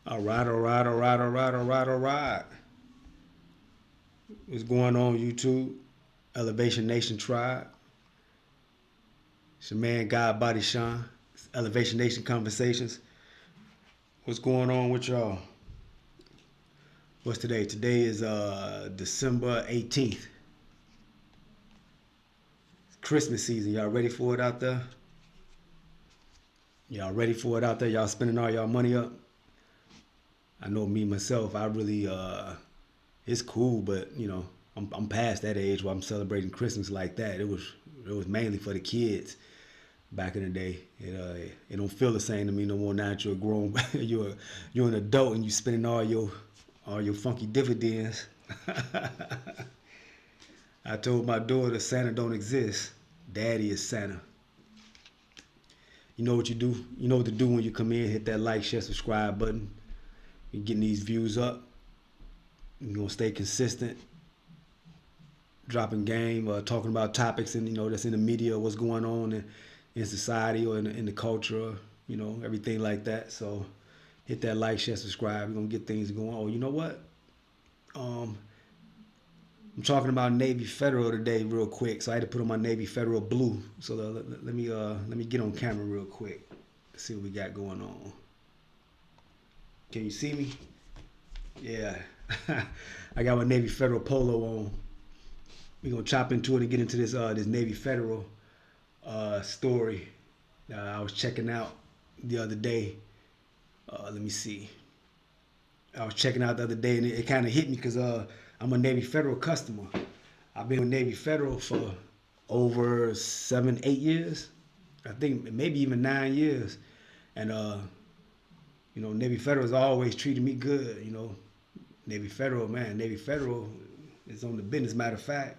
All right, all right, all right, all right, all right, all right. What's going on, YouTube? Elevation Nation Tribe. It's your man, God Body Sean. It's Elevation Nation Conversations. What's going on with y'all? What's today? Today is December 18th. It's Christmas season. Y'all ready for it out there? Y'all ready for it out there? Y'all spending all y'all money up? I know me myself. I really it's cool, but I'm past that age where I'm celebrating Christmas like that. It was mainly for the kids back in the day. It don't feel the same to me no more now that you're a grown you're an adult and you spending all your funky dividends. I told my daughter Santa don't exist. Daddy is Santa. You know what you do? You know what to do when you come in, hit that like, share, subscribe button. You're getting these views up. You're gonna stay consistent, dropping game, talking about topics and that's in the media, what's going on in society or in the culture, everything like that. So hit that like, share, subscribe. We're gonna get things going. Oh, you know what? Um, I'm talking about Navy Federal today, real quick. So I had to put on my Navy Federal blue. So let me get on camera real quick. See what we got going on. Can you see me? Yeah, I got my Navy Federal polo on. We're gonna chop into it and get into this Navy Federal story. I was checking out the other day. Let me see. I was checking out the other day and it kind of hit me because I'm a Navy Federal customer. I've been with Navy Federal for over 7, 8 years. I think maybe even 9 years. And Navy Federal has always treated me good. Navy Federal, man, Navy Federal is on the business. Matter of fact,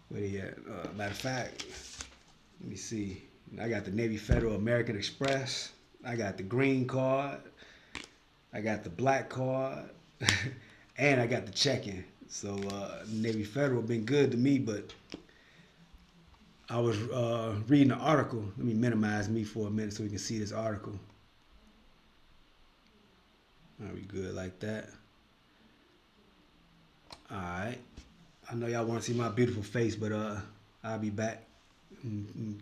where they at? Matter of fact, let me see. I got the Navy Federal American Express. I got the green card. I got the black card. And I got the check-in. So Navy Federal been good to me, but I was reading an article. Let me minimize me for a minute so we can see this article. Are we good like that? All right. I know y'all want to see my beautiful face, but I'll be back. Mm-hmm.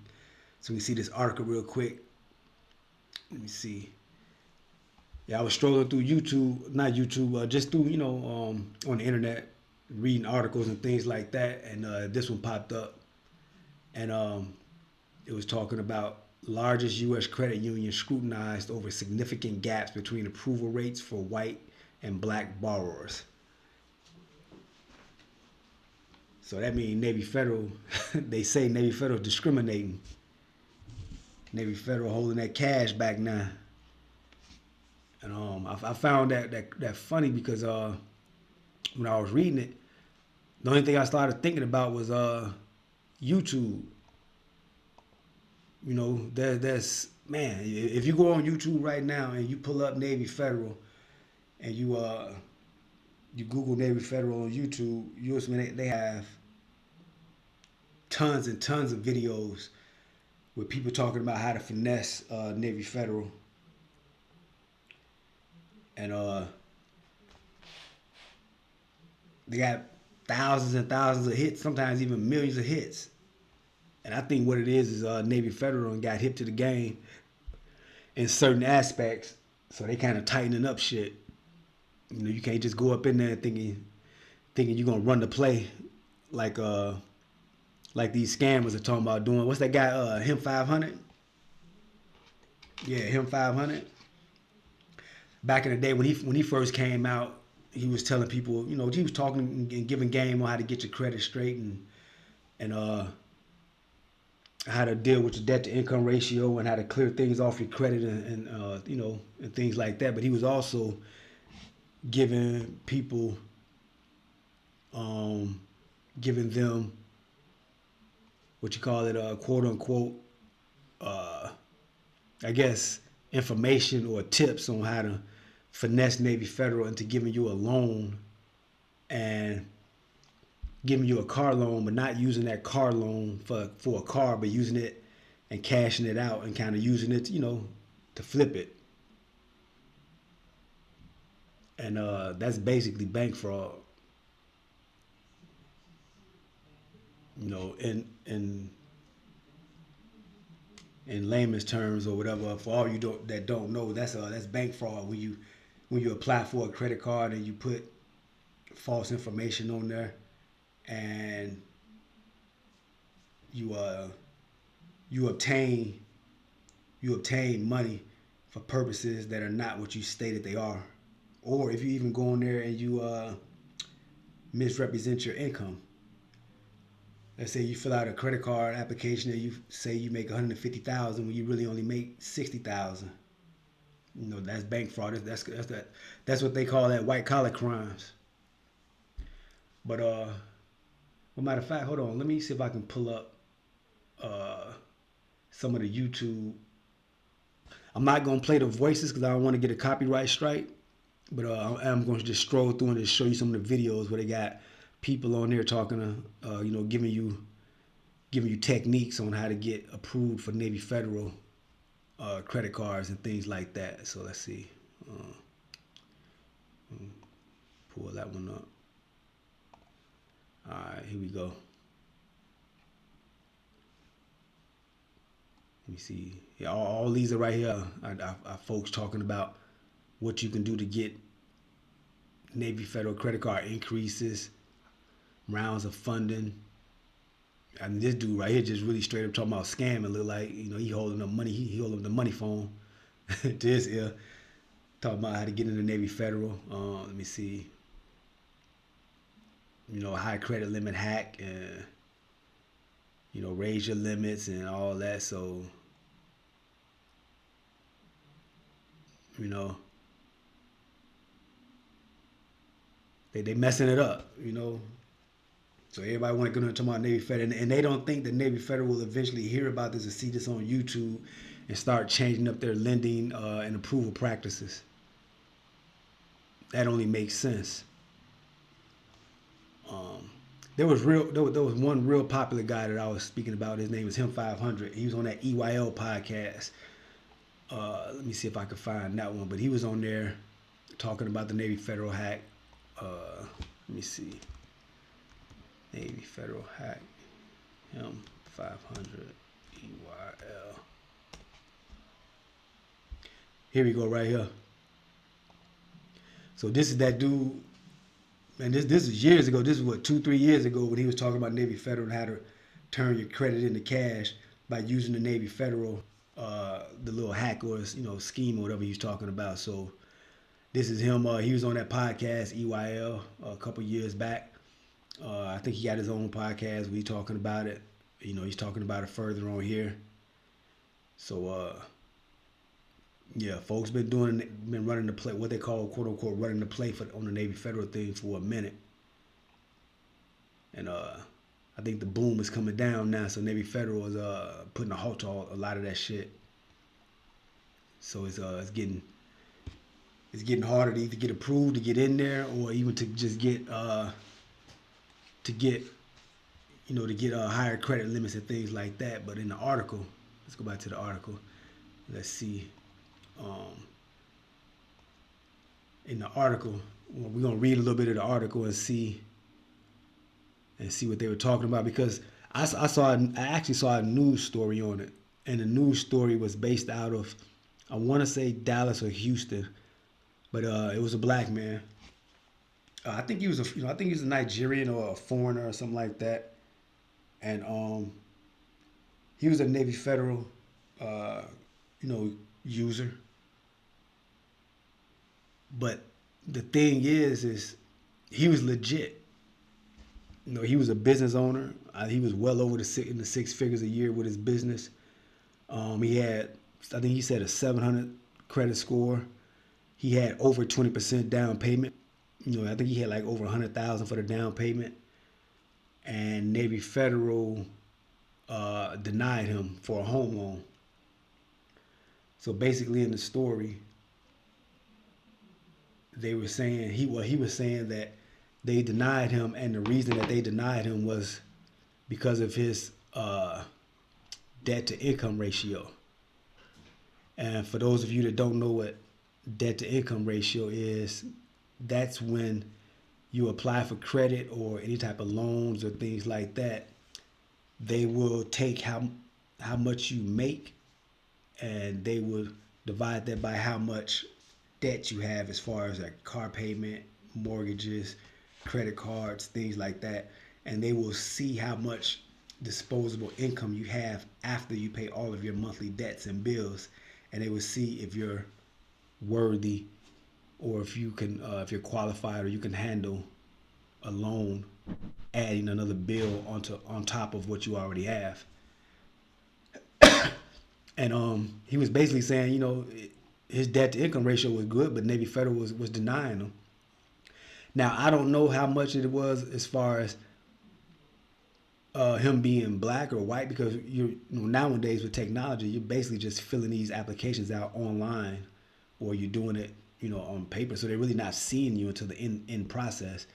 So we can see this article real quick. Let me see. Yeah, I was strolling through YouTube, not YouTube, just through on the internet, reading articles and things like that, and this one popped up, and it was talking about largest U.S. credit union scrutinized over significant gaps between approval rates for white and black borrowers. So that means Navy Federal, they say Navy Federal discriminating. Navy Federal holding that cash back now. And I found that funny because when I was reading it, the only thing I started thinking about was YouTube. There's man, if you go on YouTube right now and you pull up Navy Federal and you Google Navy Federal on YouTube, you'll see they have tons and tons of videos with people talking about how to finesse Navy Federal, and they got thousands and thousands of hits, sometimes even millions of hits. And I think what it is Navy Federal and got hip to the game in certain aspects, so they kind of tightening up shit. You can't just go up in there thinking you're gonna run the play like like these scammers are talking about doing. What's that guy? Him 500. Yeah, him 500. Back in the day when he first came out, he was telling people, he was talking and giving game on how to get your credit straight and how to deal with your debt to income ratio and how to clear things off your credit and things like that. But he was also giving people, giving them what you call it, quote unquote, uh, I guess, information or tips on how to finesse Navy Federal into giving you a loan and giving you a car loan, but not using that car loan for a car, but using it and cashing it out and kind of using it, to flip it. and that's basically bank fraud. You know, in layman's terms or whatever. For all you don't that don't know, that's bank fraud. When you apply for a credit card and you put false information on there, and you you obtain you obtain money for purposes that are not what you stated they are, or if you even go in there and you misrepresent your income. Let's say you fill out a credit card application and you say you make 150,000 when you really only make 60,000. You know, that's bank fraud. That's what they call that white collar crimes. But well, matter of fact, hold on. Let me see if I can pull up uh some of the YouTube. I'm not gonna play the voices because I don't want to get a copyright strike. But I'm going to just stroll through and just show you some of the videos where they got people on there talking to, giving you techniques on how to get approved for Navy Federal credit cards and things like that. So let's see. Uh, Pull that one up. All right, here we go. Let me see. Yeah, all these are right here. Are folks talking about what you can do to get Navy Federal credit card increases, rounds of funding. I mean, this dude right here just really straight up talking about scamming. Look like he holding up money. He holding the money phone to his ear, talking about how to get into Navy Federal. Let me see. High credit limit hack and raise your limits and all that. So you know they messing it up. So everybody want to go into my Navy Federal, and they don't think that Navy Federal will eventually hear about this and see this on YouTube and start changing up their lending and approval practices. That only makes sense. Um, there was one real popular guy that I was speaking about. His name is Him 500. He was on that EYL podcast. Let me see if I can find that one, but he was on there talking about the Navy Federal hack. Let me see. Navy Federal hack. Him 500 EYL. Here we go, right here. So this is that dude, and this is years ago. This is what 2-3 years ago when he was talking about Navy Federal and how to turn your credit into cash by using the Navy Federal, the little hack or scheme or whatever he's talking about. So this is him. He was on that podcast EYL a couple years back. I think he got his own podcast. We talking about it. He's talking about it further on here. So yeah, folks been running the play, what they call quote unquote running the play on the Navy Federal thing for a minute. And I think the boom is coming down now. So Navy Federal is putting a halt to a lot of that shit. So it's getting harder to either get approved to get in there or even to just get to get higher credit limits and things like that. But in the article, let's go back to the article. Let's see. In the article, we're gonna read a little bit of the article and see what they were talking about, because I actually saw a news story on it, and the news story was based out of, I want to say Dallas or Houston, but it was a black man. I think he was a Nigerian or a foreigner or something like that, and he was a Navy Federal, user. But the thing is he was legit. He was a business owner. He was well over in the six figures a year with his business. He had, I think he said, a 700 credit score. He had over 20% down payment. I think he had like over 100,000 for the down payment. And Navy Federal denied him for a home loan. So basically, in the story, they were saying he was saying that they denied him, and the reason that they denied him was because of his debt to income ratio. And for those of you that don't know what debt to income ratio is, that's when you apply for credit or any type of loans or things like that. They will take how much you make, and they will divide that by how much debt you have as far as like car payment, mortgages, credit cards, things like that. And they will see how much disposable income you have after you pay all of your monthly debts and bills. And they will see if you're worthy, or if you're qualified, or you can handle a loan, adding another bill on top of what you already have. And he was basically saying, his debt to income ratio was good, but Navy Federal was denying him. Now I don't know how much it was as far as him being black or white, because nowadays with technology, you're basically just filling these applications out online, or you're doing it on paper, so they're really not seeing you until the end process.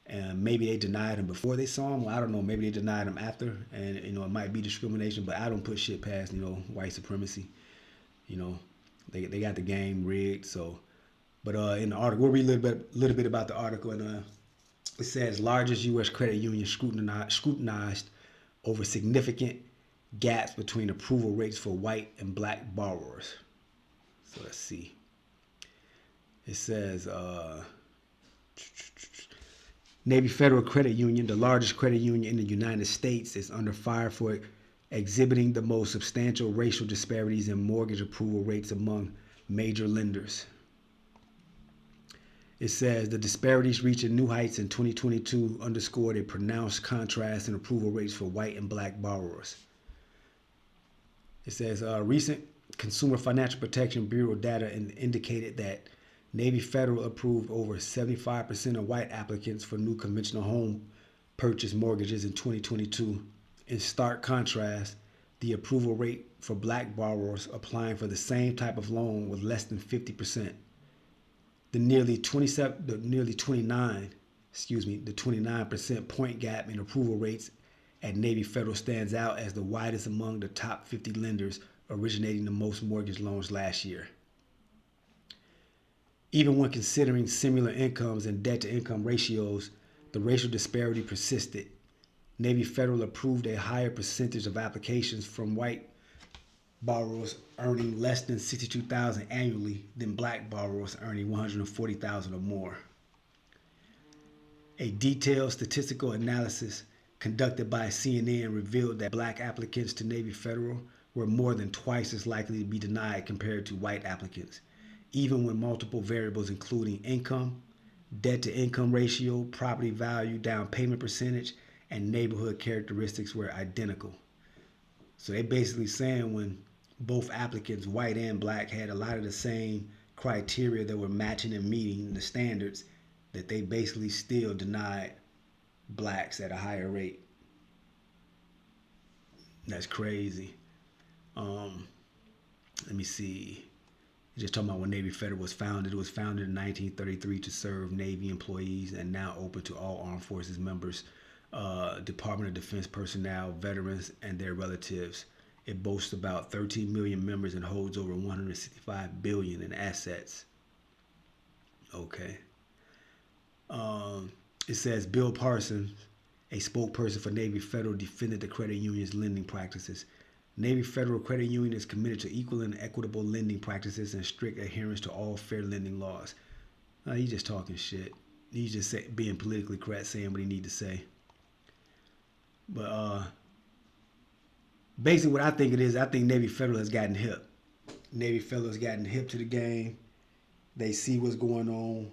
And maybe they denied him before they saw him. Well, I don't know. Maybe they denied him after, and it might be discrimination. But I don't put shit past white supremacy. You know, they got the game rigged. So, but in the article, we'll read a little bit about the article, and it says largest U.S. credit union scrutinized over significant gaps between approval rates for white and black borrowers. So let's see. It says Navy Federal Credit Union, the largest credit union in the United States, is under fire for exhibiting the most substantial racial disparities in mortgage approval rates among major lenders. It says the disparities reaching new heights in 2022 underscored a pronounced contrast in approval rates for white and black borrowers. It says recent Consumer Financial Protection Bureau data indicated that Navy Federal approved over 75% of white applicants for new conventional home purchase mortgages in 2022. In stark contrast, the approval rate for black borrowers applying for the same type of loan was less than 50%. The nearly 29% point gap in approval rates at Navy Federal stands out as the widest among the top 50 lenders originating the most mortgage loans last year. Even when considering similar incomes and debt-to-income ratios, the racial disparity persisted. Navy Federal approved a higher percentage of applications from white borrowers earning less than $62,000 annually than black borrowers earning $140,000 or more. A detailed statistical analysis conducted by CNN revealed that black applicants to Navy Federal were more than twice as likely to be denied compared to white applicants, even when multiple variables including income, debt-to-income ratio, property value, down payment percentage, and neighborhood characteristics were identical. So they basically saying when both applicants, white and black, had a lot of the same criteria that were matching and meeting the standards, that they basically still denied blacks at a higher rate. That's crazy. Let me see. Just talking about when Navy Federal was founded. It was founded in 1933 to serve Navy employees and now open to all armed forces members, Department of Defense personnel, veterans, and their relatives. It boasts about 13 million members and holds over 165 billion in assets. Okay. It says Bill Parsons, a spokesperson for Navy Federal, defended the credit union's lending practices. Navy Federal Credit Union is committed to equal and equitable lending practices and strict adherence to all fair lending laws. He's just talking shit. He's just being politically correct, saying what he need to say. But basically what I think it is, I think Navy Federal has gotten hip. Navy Federal has gotten hip to the game. They see what's going on,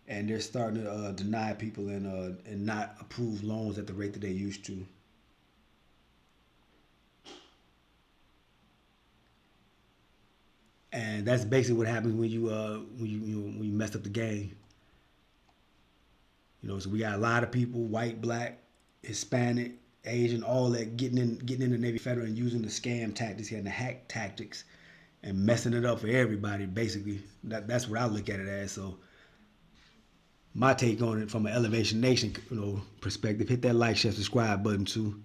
and they're starting to deny people and not approve loans at the rate that they used to. And that's basically what happens when you mess up the game. So we got a lot of people, white, black, Hispanic, Asian, all that getting in the Navy Federal and using the scam tactics and the hack tactics and messing it up for everybody. Basically, that's what I look at it as. So my take on it from an Elevation Nation perspective, hit that like, share, subscribe button too.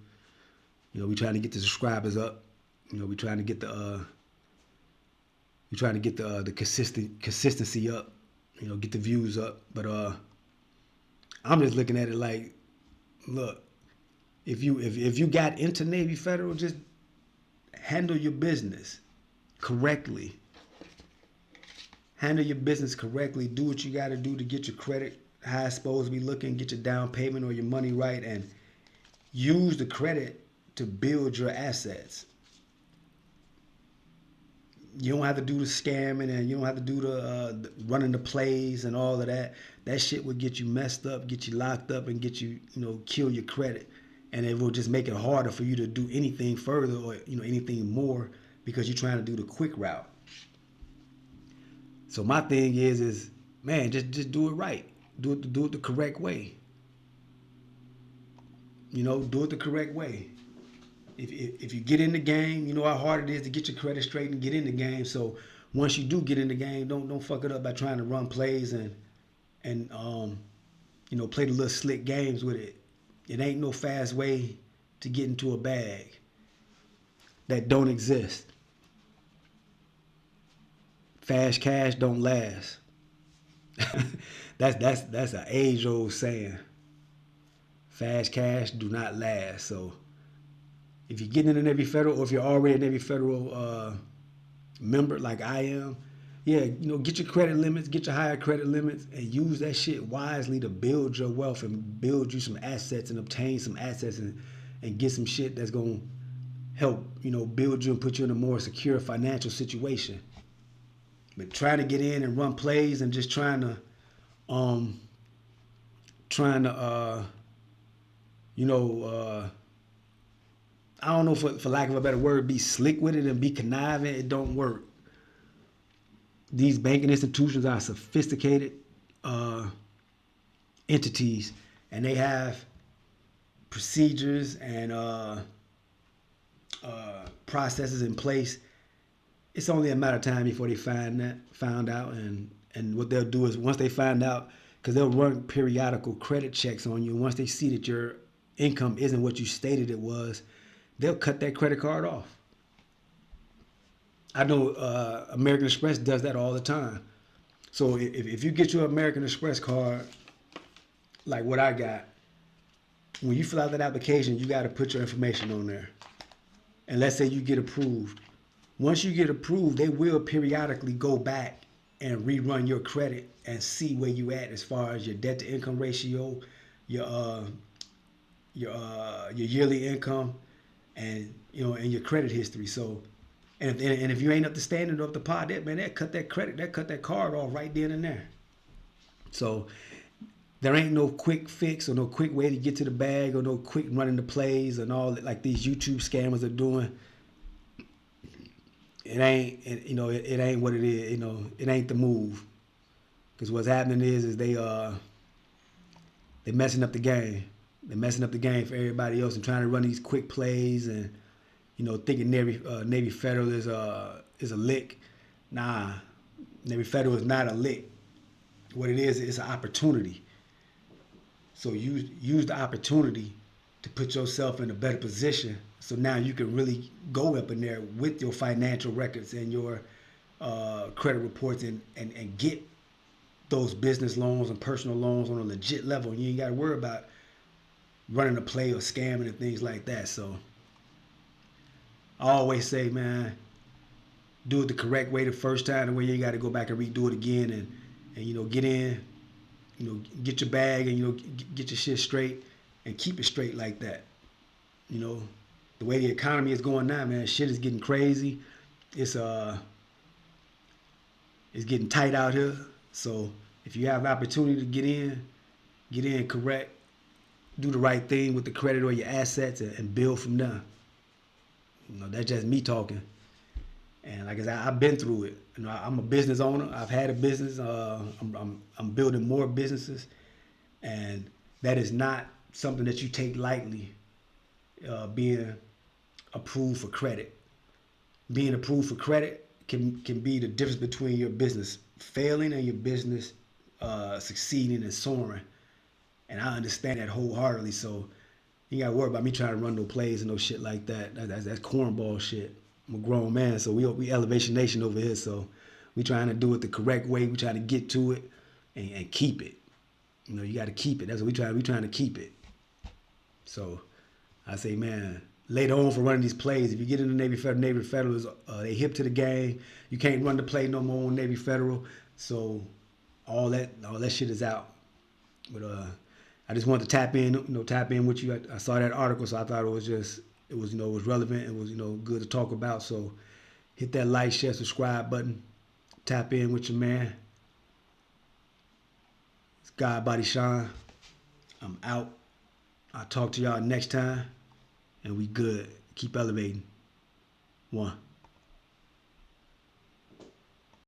We trying to get the subscribers up. We trying to get the consistency up. get the views up. But I'm just looking at it like, look, if you got into Navy Federal, just handle your business correctly. Handle your business correctly. Do what you got to do to get your credit how it's supposed to be looking. Get your down payment or your money right, and use the credit to build your assets. You don't have to do the scamming, and you don't have to do the running the plays and all of that. That shit would get you messed up, get you locked up, and get you, kill your credit. And it will just make it harder for you to do anything further or anything more because you're trying to do the quick route. So my thing is man, just do it right. Do it the correct way. Do it the correct way. If you get in the game, you know how hard it is to get your credit straight and get in the game. So once you do get in the game, don't fuck it up by trying to run plays and play the little slick games with it. It ain't no fast way to get into a bag that don't exist. Fast cash don't last. That's an age old saying. Fast cash do not last. So if you're getting in the Navy Federal, or if you're already a Navy Federal member like I am, yeah, get your credit limits, get your higher credit limits, and use that shit wisely to build your wealth and build you some assets and obtain some assets and get some shit that's gonna help build you and put you in a more secure financial situation. But trying to get in and run plays and just um trying to I don't know, for lack of a better word, be slick with it and be conniving, it don't work. These banking institutions are sophisticated entities, and they have procedures and processes in place. It's only a matter of time before they found out, and what they'll do is once they find out, because they'll run periodical credit checks on you. And once they see that your income isn't what you stated it was, they'll cut that credit card off. I know American Express does that all the time. So if you get your American Express card, like what I got, when you fill out that application, you got to put your information on there. And let's say you get approved. Once you get approved, they will periodically go back and rerun your credit and see where you at as far as your debt to income ratio, your your yearly income, and and your credit history. So, and if you ain't up to standard of the pot, that cut that card off right then and there. So there ain't no quick fix or no quick way to get to the bag or no quick running the plays and all that like these YouTube scammers are doing. It ain't, it ain't what it is. It ain't the move. Because what's happening is they messing up the game. They're messing up the game for everybody else and trying to run these quick plays and thinking Navy Federal is a lick. Nah, Navy Federal is not a lick. What it is, it's an opportunity. So use the opportunity to put yourself in a better position. So now you can really go up in there with your financial records and your credit reports and get those business loans and personal loans on a legit level. And you ain't got to worry about running a play or scamming and things like that. So I always say, man, do it the correct way the first time, the way you ain't got to go back and redo it again and get in, get your bag and get your shit straight and keep it straight like that. The way the economy is going now, man, shit is getting crazy. It's getting tight out here. So if you have an opportunity to get in correct, do the right thing with the credit or your assets and build from there. That's just me talking. And like I said, I've been through it. I'm a business owner. I've had a business. I'm building more businesses, and that is not something that you take lightly. Being approved for credit. Being approved for credit can be the difference between your business failing and your business succeeding and soaring. And I understand that wholeheartedly. So you gotta worry about me trying to run no plays and no shit like that. That's cornball shit. I'm a grown man, so we Elevation Nation over here. So we trying to do it the correct way. We trying to get to it. and keep it. You know, you got to keep it. That's what we try. We trying to keep it. So I say, man, later on for running these plays, if you get in the Navy Federal is they hip to the game. You can't run the play no more on Navy Federal. So all that shit is out. But I just wanted to tap in with you. I saw that article, so I thought it was it was relevant. It was good to talk about. So hit that like, share, subscribe button. Tap in with your man. It's God Body Sean. I'm out. I'll talk to y'all next time, and we good. Keep elevating. One.